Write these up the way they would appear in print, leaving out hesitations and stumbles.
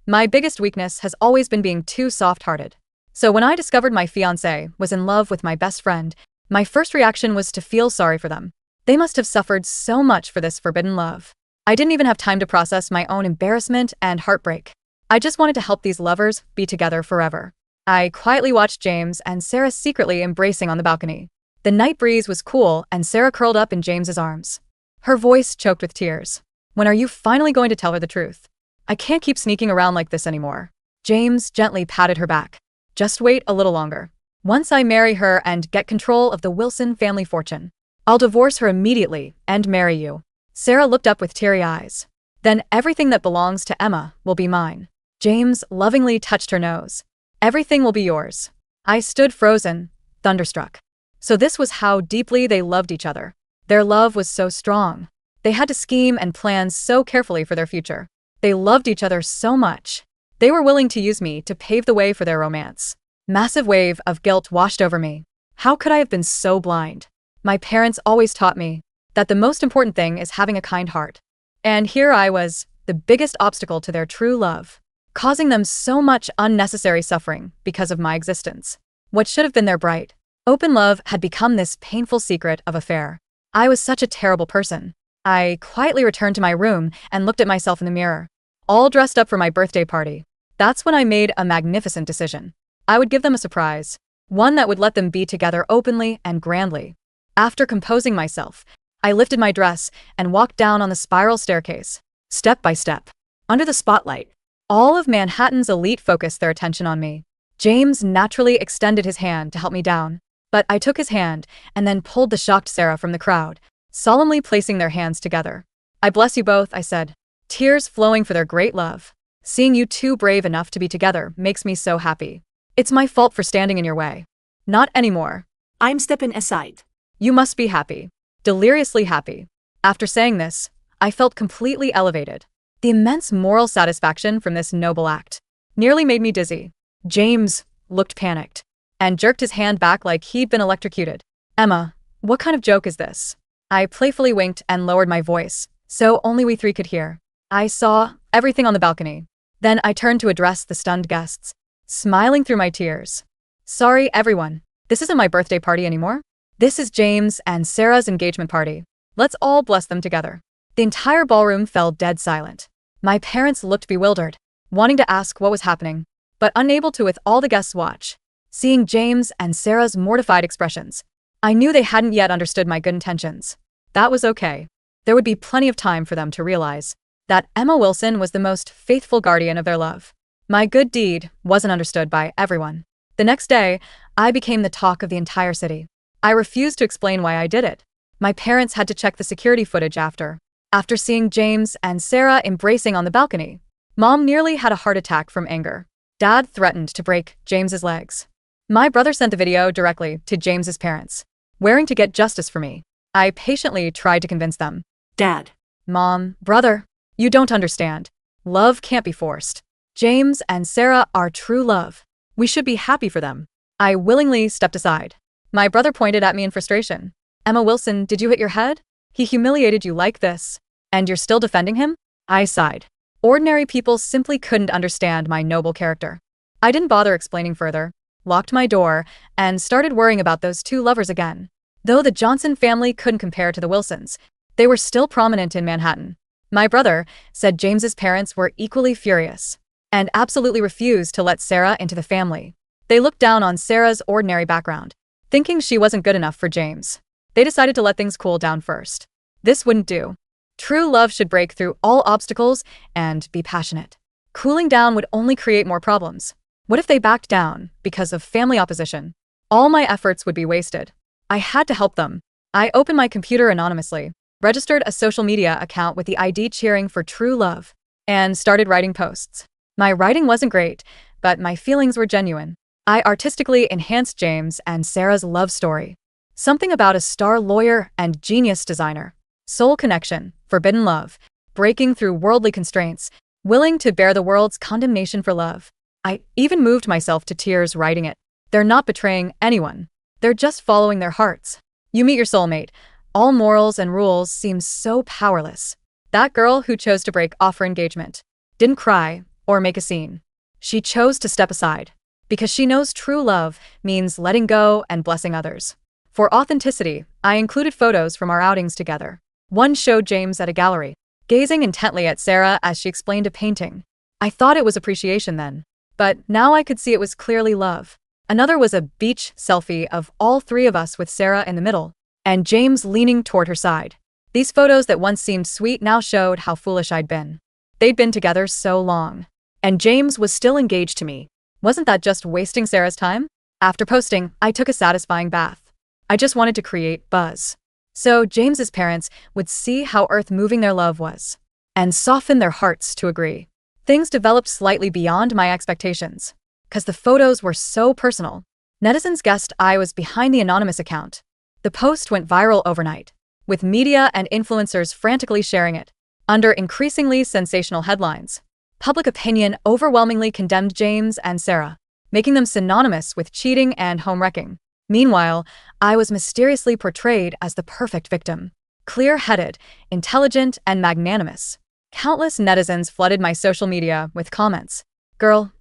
My biggest weakness has always been being too soft-hearted. So when I discovered my fiance was in love with my best friend, my first reaction was to feel sorry for them. They must have suffered so much for this forbidden love. I didn't even have time to process my own embarrassment and heartbreak. I just wanted to help these lovers be together forever. I quietly watched James and Sarah secretly embracing on the balcony. The night breeze was cool and Sarah curled up in James's arms. Her voice choked with tears. When are you finally going to tell her the truth? I can't keep sneaking around like this anymore. James gently patted her back. Just wait a little longer. Once I marry her and get control of the Wilson family fortune, I'll divorce her immediately and marry you. Sarah looked up with teary eyes. Then everything that belongs to Emma will be mine. James lovingly touched her nose. Everything will be yours. I stood frozen, thunderstruck. So this was how deeply they loved each other. Their love was so strong. They had to scheme and plan so carefully for their future. They loved each other so much. They were willing to use me to pave the way for their romance. Massive wave of guilt washed over me. How could I have been so blind? My parents always taught me that the most important thing is having a kind heart. And here I was, the biggest obstacle to their true love, causing them so much unnecessary suffering because of my existence. What should have been their bright, open love had become this painful secret of affair. I was such a terrible person. I quietly returned to my room and looked at myself in the mirror, all dressed up for my birthday party. That's when I made a magnificent decision. I would give them a surprise, one that would let them be together openly and grandly. After composing myself, I lifted my dress and walked down on the spiral staircase, step by step. Under the spotlight, all of Manhattan's elite focused their attention on me. James naturally extended his hand to help me down, but I took his hand and then pulled the shocked Sarah from the crowd, solemnly placing their hands together. I bless you both, I said, tears flowing for their great love. Seeing you two brave enough to be together makes me so happy. It's my fault for standing in your way. Not anymore. I'm stepping aside. You must be happy. Deliriously happy. After saying this, I felt completely elevated. The immense moral satisfaction from this noble act nearly made me dizzy. James looked panicked and jerked his hand back like he'd been electrocuted. Emma, what kind of joke is this? I playfully winked and lowered my voice, so only we three could hear. I saw everything on the balcony. Then I turned to address the stunned guests, smiling through my tears. Sorry, everyone. This isn't my birthday party anymore. This is James and Sarah's engagement party. Let's all bless them together. The entire ballroom fell dead silent. My parents looked bewildered, wanting to ask what was happening, but unable to with all the guests watch. Seeing James and Sarah's mortified expressions, I knew they hadn't yet understood my good intentions. That was okay. There would be plenty of time for them to realize that Emma Wilson was the most faithful guardian of their love. My good deed wasn't understood by everyone. The next day, I became the talk of the entire city. I refused to explain why I did it. My parents had to check the security footage after seeing James and Sarah embracing on the balcony. Mom nearly had a heart attack from anger. Dad threatened to break James's legs. My brother sent the video directly to James's parents, swearing to get justice for me. I patiently tried to convince them. Dad. Mom, brother, you don't understand. Love can't be forced. James and Sarah are true love. We should be happy for them. I willingly stepped aside. My brother pointed at me in frustration. Emma Wilson, did you hit your head? He humiliated you like this, and you're still defending him? I sighed. Ordinary people simply couldn't understand my noble character. I didn't bother explaining further, locked my door, and started worrying about those two lovers again. Though the Johnson family couldn't compare to the Wilsons, they were still prominent in Manhattan. My brother said James's parents were equally furious and absolutely refused to let Sarah into the family. They looked down on Sarah's ordinary background, thinking she wasn't good enough for James. They decided to let things cool down first. This wouldn't do. True love should break through all obstacles and be passionate. Cooling down would only create more problems. What if they backed down because of family opposition? All my efforts would be wasted. I had to help them. I opened my computer anonymously, registered a social media account with the ID cheering for true love, and started writing posts. My writing wasn't great, but my feelings were genuine. I artistically enhanced James and Sarah's love story. Something about a star lawyer and genius designer. Soul connection, forbidden love, breaking through worldly constraints, willing to bear the world's condemnation for love. I even moved myself to tears writing it. They're not betraying anyone. They're just following their hearts. You meet your soulmate. All morals and rules seem so powerless. That girl who chose to break off her engagement didn't cry, or make a scene. She chose to step aside because she knows true love means letting go and blessing others. For authenticity, I included photos from our outings together. One showed James at a gallery, gazing intently at Sarah as she explained a painting. I thought it was appreciation then, but now I could see it was clearly love. Another was a beach selfie of all three of us with Sarah in the middle, and James leaning toward her side. These photos that once seemed sweet now showed how foolish I'd been. They'd been together so long, and James was still engaged to me. Wasn't that just wasting Sarah's time? After posting, I took a satisfying bath. I just wanted to create buzz, so James's parents would see how earth-moving their love was, and soften their hearts to agree. Things developed slightly beyond my expectations, because the photos were so personal. Netizens guessed I was behind the anonymous account. The post went viral overnight, with media and influencers frantically sharing it. Under increasingly sensational headlines, public opinion overwhelmingly condemned James and Sarah, making them synonymous with cheating and home-wrecking. Meanwhile, I was mysteriously portrayed as the perfect victim. Clear-headed, intelligent, and magnanimous. Countless netizens flooded my social media with comments. Girl,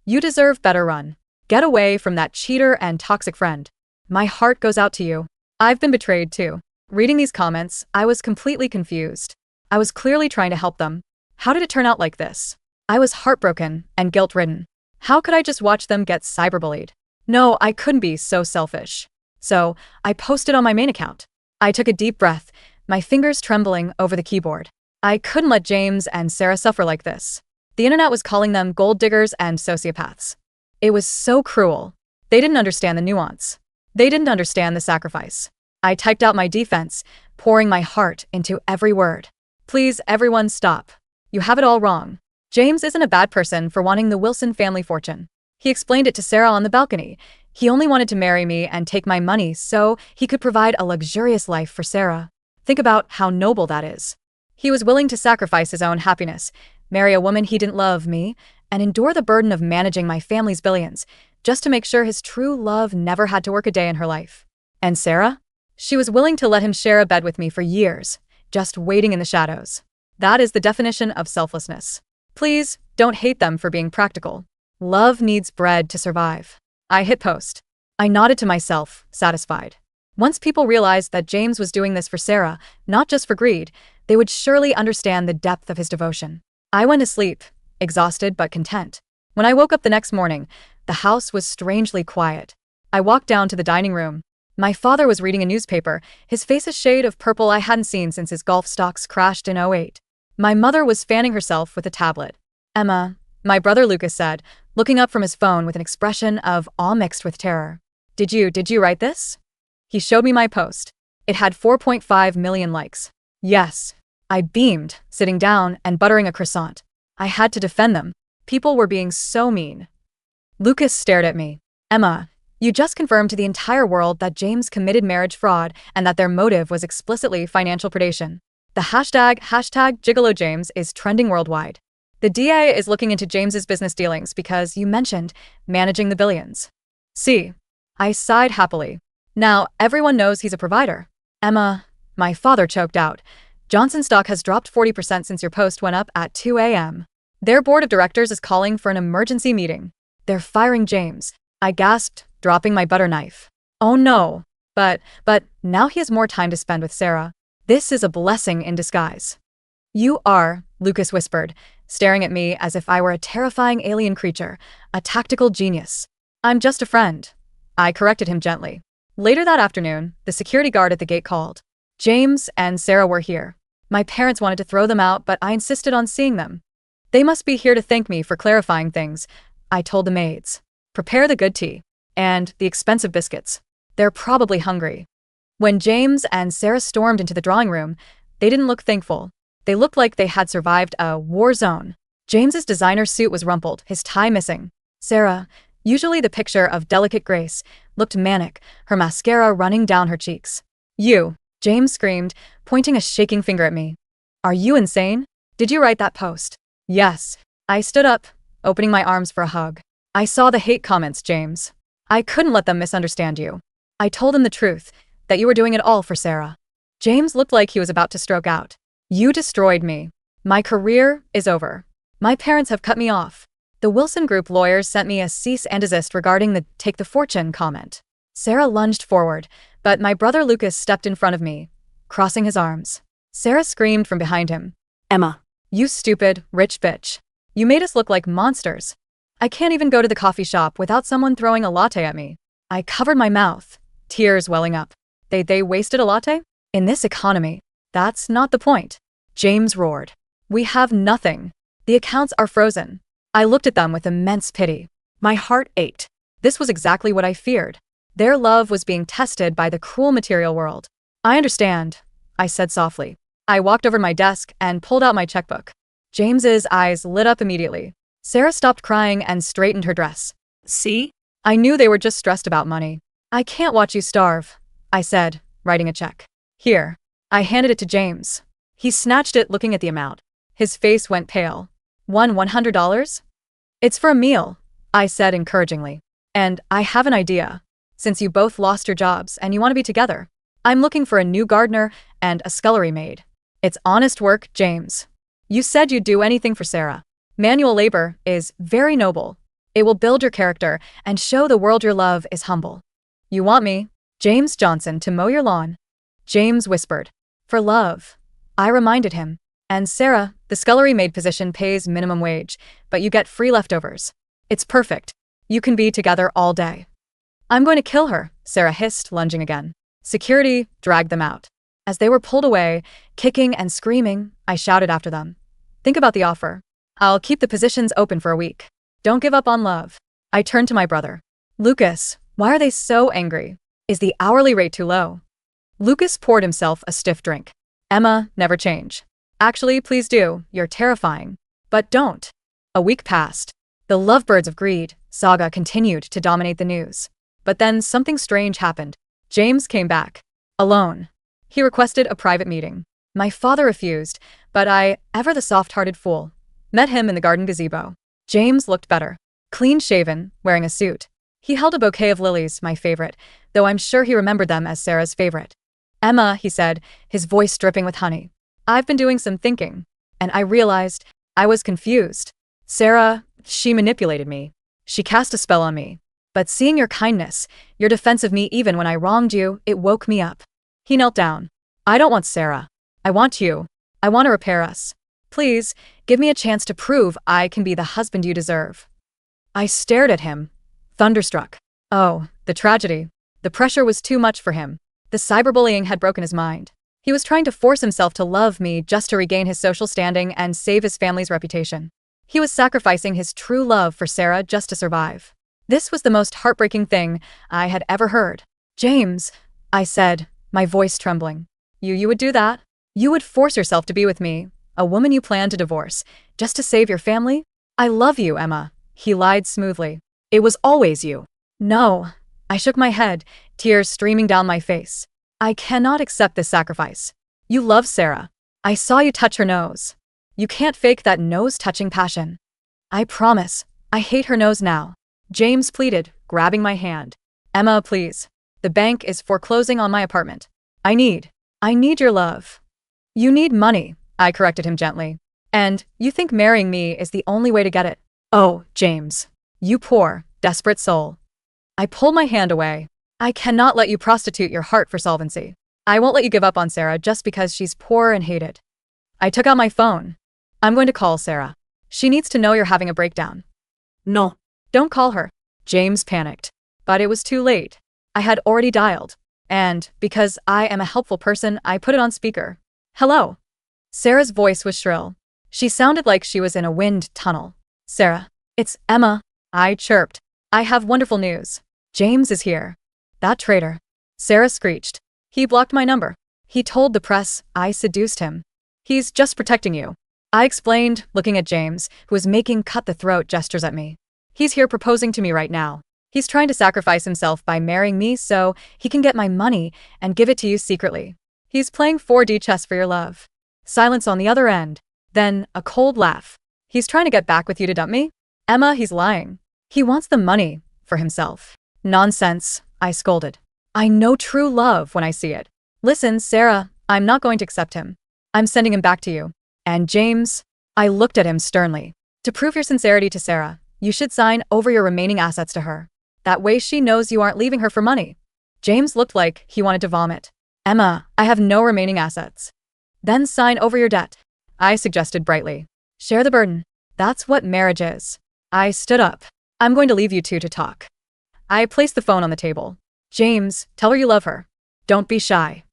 you deserve better. Run. Get away from that cheater and toxic friend. My heart goes out to you. I've been betrayed too. Reading these comments, I was completely confused. I was clearly trying to help them. How did it turn out like this? I was heartbroken and guilt-ridden. How could I just watch them get cyberbullied? No, I couldn't be so selfish. So, I posted on my main account. I took a deep breath, my fingers trembling over the keyboard. I couldn't let James and Sarah suffer like this. The internet was calling them gold diggers and sociopaths. It was so cruel. They didn't understand the nuance. They didn't understand the sacrifice. I typed out my defense, pouring my heart into every word. Please, everyone, stop. You have it all wrong. James isn't a bad person for wanting the Wilson family fortune. He explained it to Sarah on the balcony. He only wanted to marry me and take my money so he could provide a luxurious life for Sarah. Think about how noble that is. He was willing to sacrifice his own happiness, marry a woman he didn't love, me, and endure the burden of managing my family's billions, just to make sure his true love never had to work a day in her life. And Sarah? She was willing to let him share a bed with me for years, just waiting in the shadows. That is the definition of selflessness. Please, don't hate them for being practical. Love needs bread to survive. I hit post. I nodded to myself, satisfied. Once people realized that James was doing this for Sarah, not just for greed, they would surely understand the depth of his devotion. I went to sleep, exhausted but content. When I woke up the next morning, the house was strangely quiet. I walked down to the dining room. My father was reading a newspaper, his face a shade of purple I hadn't seen since his golf stocks crashed in '08. My mother was fanning herself with a tablet. Emma, my brother Lucas said, looking up from his phone with an expression of awe mixed with terror. Did you write this? He showed me my post. It had 4.5 million likes. Yes. I beamed, sitting down and buttering a croissant. I had to defend them. People were being so mean. Lucas stared at me. Emma, you just confirmed to the entire world that James committed marriage fraud and that their motive was explicitly financial predation. The hashtag #GigoloJames is trending worldwide. The DA is looking into James's business dealings because you mentioned managing the billions. See, I sighed happily. Now everyone knows he's a provider. Emma, my father choked out. Johnson stock has dropped 40% since your post went up at 2 a.m. Their board of directors is calling for an emergency meeting. They're firing James. I gasped, dropping my butter knife. Oh no. But now he has more time to spend with Sarah. This is a blessing in disguise. You are, Lucas whispered, staring at me as if I were a terrifying alien creature, a tactical genius. I'm just a friend. I corrected him gently. Later that afternoon, the security guard at the gate called. James and Sarah were here. My parents wanted to throw them out, but I insisted on seeing them. They must be here to thank me for clarifying things, I told the maids. Prepare the good tea. And the expensive biscuits. They're probably hungry. When James and Sarah stormed into the drawing room, they didn't look thankful. They looked like they had survived a war zone. James's designer suit was rumpled, his tie missing. Sarah, usually the picture of delicate grace, looked manic, her mascara running down her cheeks. You, James screamed, pointing a shaking finger at me. Are you insane? Did you write that post? Yes. I stood up, opening my arms for a hug. I saw the hate comments, James. I couldn't let them misunderstand you. I told them the truth, that you were doing it all for Sarah. James looked like he was about to stroke out. You destroyed me. My career is over. My parents have cut me off. The Wilson Group lawyers sent me a cease and desist regarding the take the fortune comment. Sarah lunged forward, but my brother Lucas stepped in front of me, crossing his arms. Sarah screamed from behind him. Emma. You stupid, rich bitch. You made us look like monsters. I can't even go to the coffee shop without someone throwing a latte at me. I covered my mouth, tears welling up. They wasted a latte? In this economy, that's not the point. James roared. We have nothing. The accounts are frozen. I looked at them with immense pity. My heart ached. This was exactly what I feared. Their love was being tested by the cruel material world. I understand, I said softly. I walked over to my desk and pulled out my checkbook. James's eyes lit up immediately. Sarah stopped crying and straightened her dress. See? I knew they were just stressed about money. I can't watch you starve, I said, writing a check. Here. I handed it to James. He snatched it, looking at the amount. His face went pale. $100? It's for a meal, I said encouragingly. And I have an idea. Since you both lost your jobs and you want to be together, I'm looking for a new gardener and a scullery maid. It's honest work, James. You said you'd do anything for Sarah. Manual labor is very noble. It will build your character and show the world your love is humble. You want me, James Johnson, to mow your lawn? James whispered. For love. I reminded him. And Sarah, the scullery maid position pays minimum wage, but you get free leftovers. It's perfect. You can be together all day. I'm going to kill her, Sarah hissed, lunging again. Security dragged them out. As they were pulled away, kicking and screaming, I shouted after them. Think about the offer. I'll keep the positions open for a week. Don't give up on love. I turned to my brother. Lucas, why are they so angry? Is the hourly rate too low? Lucas poured himself a stiff drink. Emma, never change. Actually, please do. You're terrifying. But don't. A week passed. The Lovebirds of Greed saga continued to dominate the news. But then something strange happened. James came back. Alone. He requested a private meeting. My father refused, but I, ever the soft-hearted fool, met him in the garden gazebo. James looked better. Clean-shaven, wearing a suit. He held a bouquet of lilies, my favorite, though I'm sure he remembered them as Sarah's favorite. Emma, he said, his voice dripping with honey. I've been doing some thinking, and I realized I was confused. Sarah, she manipulated me. She cast a spell on me. But seeing your kindness, your defense of me even when I wronged you, it woke me up. He knelt down. I don't want Sarah. I want you. I want to repair us. Please, give me a chance to prove I can be the husband you deserve. I stared at him, thunderstruck. Oh, the tragedy. The pressure was too much for him. The cyberbullying had broken his mind. He was trying to force himself to love me just to regain his social standing and save his family's reputation. He was sacrificing his true love for Sarah just to survive. This was the most heartbreaking thing I had ever heard. James, I said, my voice trembling. You would do that? You would force yourself to be with me, a woman you plan to divorce, just to save your family? I love you, Emma. He lied smoothly. It was always you. No. I shook my head, tears streaming down my face. I cannot accept this sacrifice. You love Sarah. I saw you touch her nose. You can't fake that nose-touching passion. I promise. I hate her nose now. James pleaded, grabbing my hand. Emma, please. The bank is foreclosing on my apartment. I need your love. You need money, I corrected him gently. And you think marrying me is the only way to get it? Oh, James. You poor, desperate soul. I pulled my hand away. I cannot let you prostitute your heart for solvency. I won't let you give up on Sarah just because she's poor and hated. I took out my phone. I'm going to call Sarah. She needs to know you're having a breakdown. No. Don't call her. James panicked. But it was too late. I had already dialed. And, because I am a helpful person, I put it on speaker. Hello. Sarah's voice was shrill. She sounded like she was in a wind tunnel. Sarah. It's Emma. I chirped. I have wonderful news. James is here. That traitor. Sarah screeched. He blocked my number. He told the press I seduced him. He's just protecting you. I explained, looking at James, who was making cut-the-throat gestures at me. He's here proposing to me right now. He's trying to sacrifice himself by marrying me so he can get my money and give it to you secretly. He's playing 4D chess for your love. Silence on the other end. Then, a cold laugh. He's trying to get back with you to dump me? Emma, he's lying. He wants the money for himself. Nonsense, I scolded. I know true love when I see it. Listen, Sarah, I'm not going to accept him. I'm sending him back to you. And James, I looked at him sternly. To prove your sincerity to Sarah, you should sign over your remaining assets to her. That way she knows you aren't leaving her for money. James looked like he wanted to vomit. Emma, I have no remaining assets. Then sign over your debt, I suggested brightly. Share the burden. That's what marriage is. I stood up. I'm going to leave you two to talk. I placed the phone on the table. James, tell her you love her. Don't be shy.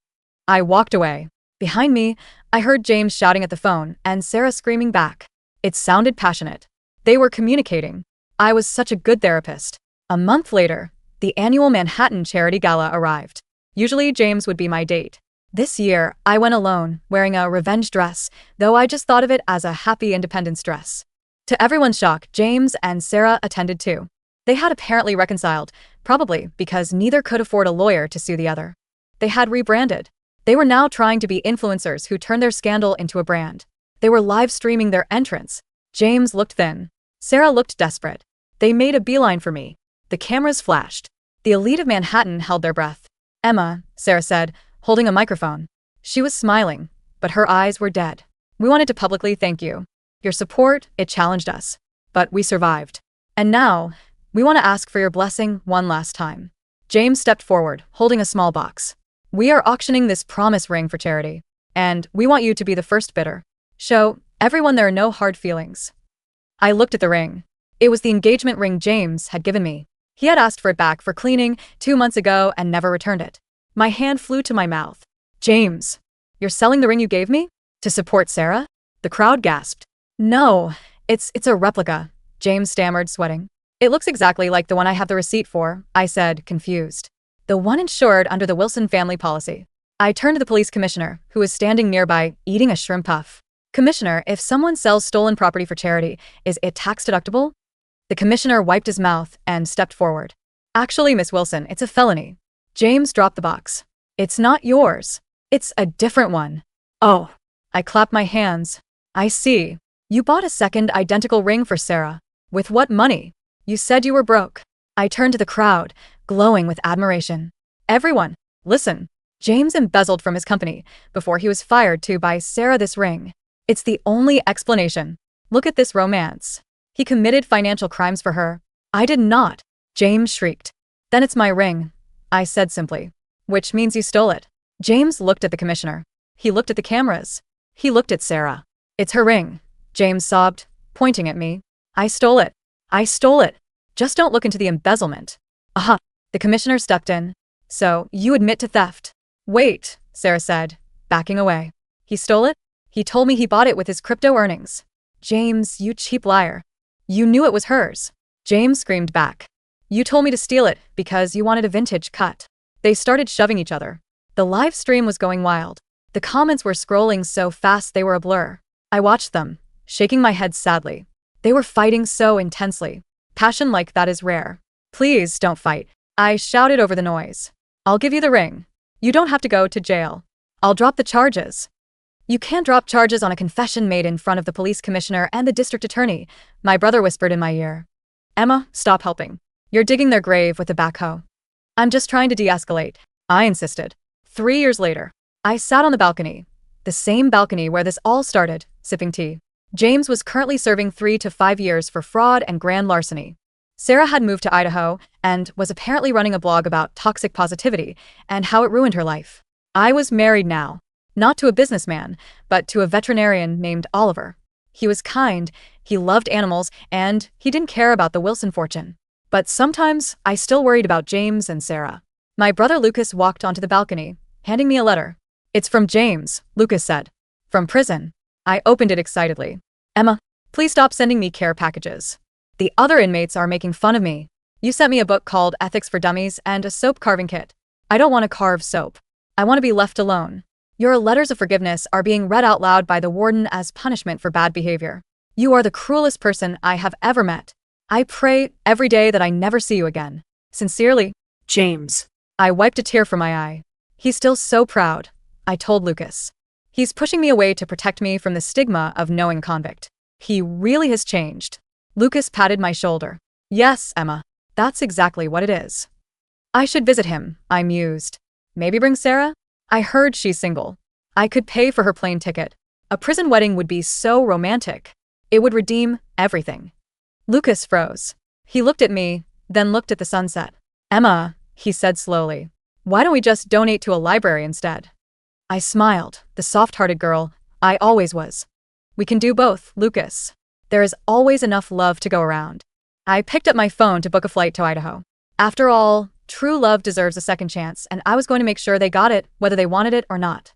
I walked away. Behind me, I heard James shouting at the phone and Sarah screaming back. It sounded passionate. They were communicating. I was such a good therapist. A month later, the annual Manhattan Charity Gala arrived. Usually James would be my date. This year, I went alone, wearing a revenge dress, though I just thought of it as a happy independence dress. To everyone's shock, James and Sarah attended too. They had apparently reconciled, probably because neither could afford a lawyer to sue the other. They had rebranded. They were now trying to be influencers who turned their scandal into a brand. They were live streaming their entrance. James looked thin. Sarah looked desperate. They made a beeline for me. The cameras flashed. The elite of Manhattan held their breath. Emma, Sarah said, holding a microphone. She was smiling, but her eyes were dead. We wanted to publicly thank you. Your support, it challenged us. But we survived. And now, we want to ask for your blessing one last time. James stepped forward, holding a small box. We are auctioning this promise ring for charity. And we want you to be the first bidder. Show everyone there are no hard feelings. I looked at the ring. It was the engagement ring James had given me. He had asked for it back for cleaning 2 months ago and never returned it. My hand flew to my mouth. James, you're selling the ring you gave me? To support Sarah? The crowd gasped. No, it's a replica, James stammered, sweating. It looks exactly like the one I have the receipt for, I said, confused. The one insured under the Wilson family policy. I turned to the police commissioner, who was standing nearby, eating a shrimp puff. Commissioner, if someone sells stolen property for charity, is it tax deductible? The commissioner wiped his mouth and stepped forward. Actually, Miss Wilson, it's a felony. James dropped the box. It's not yours. It's a different one. Oh. I clapped my hands. I see. You bought a second identical ring for Sarah. With what money? You said you were broke. I turned to the crowd, glowing with admiration. Everyone, listen. James embezzled from his company before he was fired to buy Sarah this ring. It's the only explanation. Look at this romance. He committed financial crimes for her. I did not. James shrieked. Then it's my ring, I said simply. Which means you stole it. James looked at the commissioner. He looked at the cameras. He looked at Sarah. It's her ring, James sobbed, pointing at me. I stole it. I stole it. Just don't look into the embezzlement. Aha. The commissioner stepped in. So, you admit to theft. Wait, Sarah said, backing away. He stole it? He told me he bought it with his crypto earnings. James, you cheap liar. You knew it was hers. James screamed back. You told me to steal it because you wanted a vintage cut. They started shoving each other. The live stream was going wild. The comments were scrolling so fast they were a blur. I watched them, shaking my head sadly. They were fighting so intensely. Passion like that is rare. Please don't fight. I shouted over the noise. I'll give you the ring. You don't have to go to jail. I'll drop the charges. You can't drop charges on a confession made in front of the police commissioner and the district attorney, my brother whispered in my ear. Emma, stop helping. You're digging their grave with a backhoe. I'm just trying to de-escalate, I insisted. 3 years later, I sat on the balcony, the same balcony where this all started, sipping tea. James was currently serving 3 to 5 years for fraud and grand larceny. Sarah had moved to Idaho and was apparently running a blog about toxic positivity and how it ruined her life. I was married now, not to a businessman, but to a veterinarian named Oliver. He was kind, he loved animals, and he didn't care about the Wilson fortune. But sometimes, I still worried about James and Sarah. My brother Lucas walked onto the balcony, handing me a letter. It's from James, Lucas said. From prison. I opened it excitedly. Emma, please stop sending me care packages. The other inmates are making fun of me. You sent me a book called Ethics for Dummies and a soap carving kit. I don't want to carve soap. I want to be left alone. Your letters of forgiveness are being read out loud by the warden as punishment for bad behavior. You are the cruelest person I have ever met. I pray every day that I never see you again. Sincerely, James. I wiped a tear from my eye. He's still so proud, I told Lucas. He's pushing me away to protect me from the stigma of knowing a convict. He really has changed. Lucas patted my shoulder. Yes, Emma, that's exactly what it is. I should visit him, I mused. Maybe bring Sarah? I heard she's single. I could pay for her plane ticket. A prison wedding would be so romantic. It would redeem everything. Lucas froze. He looked at me, then looked at the sunset. Emma, he said slowly, why don't we just donate to a library instead? I smiled, the soft-hearted girl I always was. We can do both, Lucas. There is always enough love to go around. I picked up my phone to book a flight to Idaho. After all, true love deserves a second chance, and I was going to make sure they got it, whether they wanted it or not.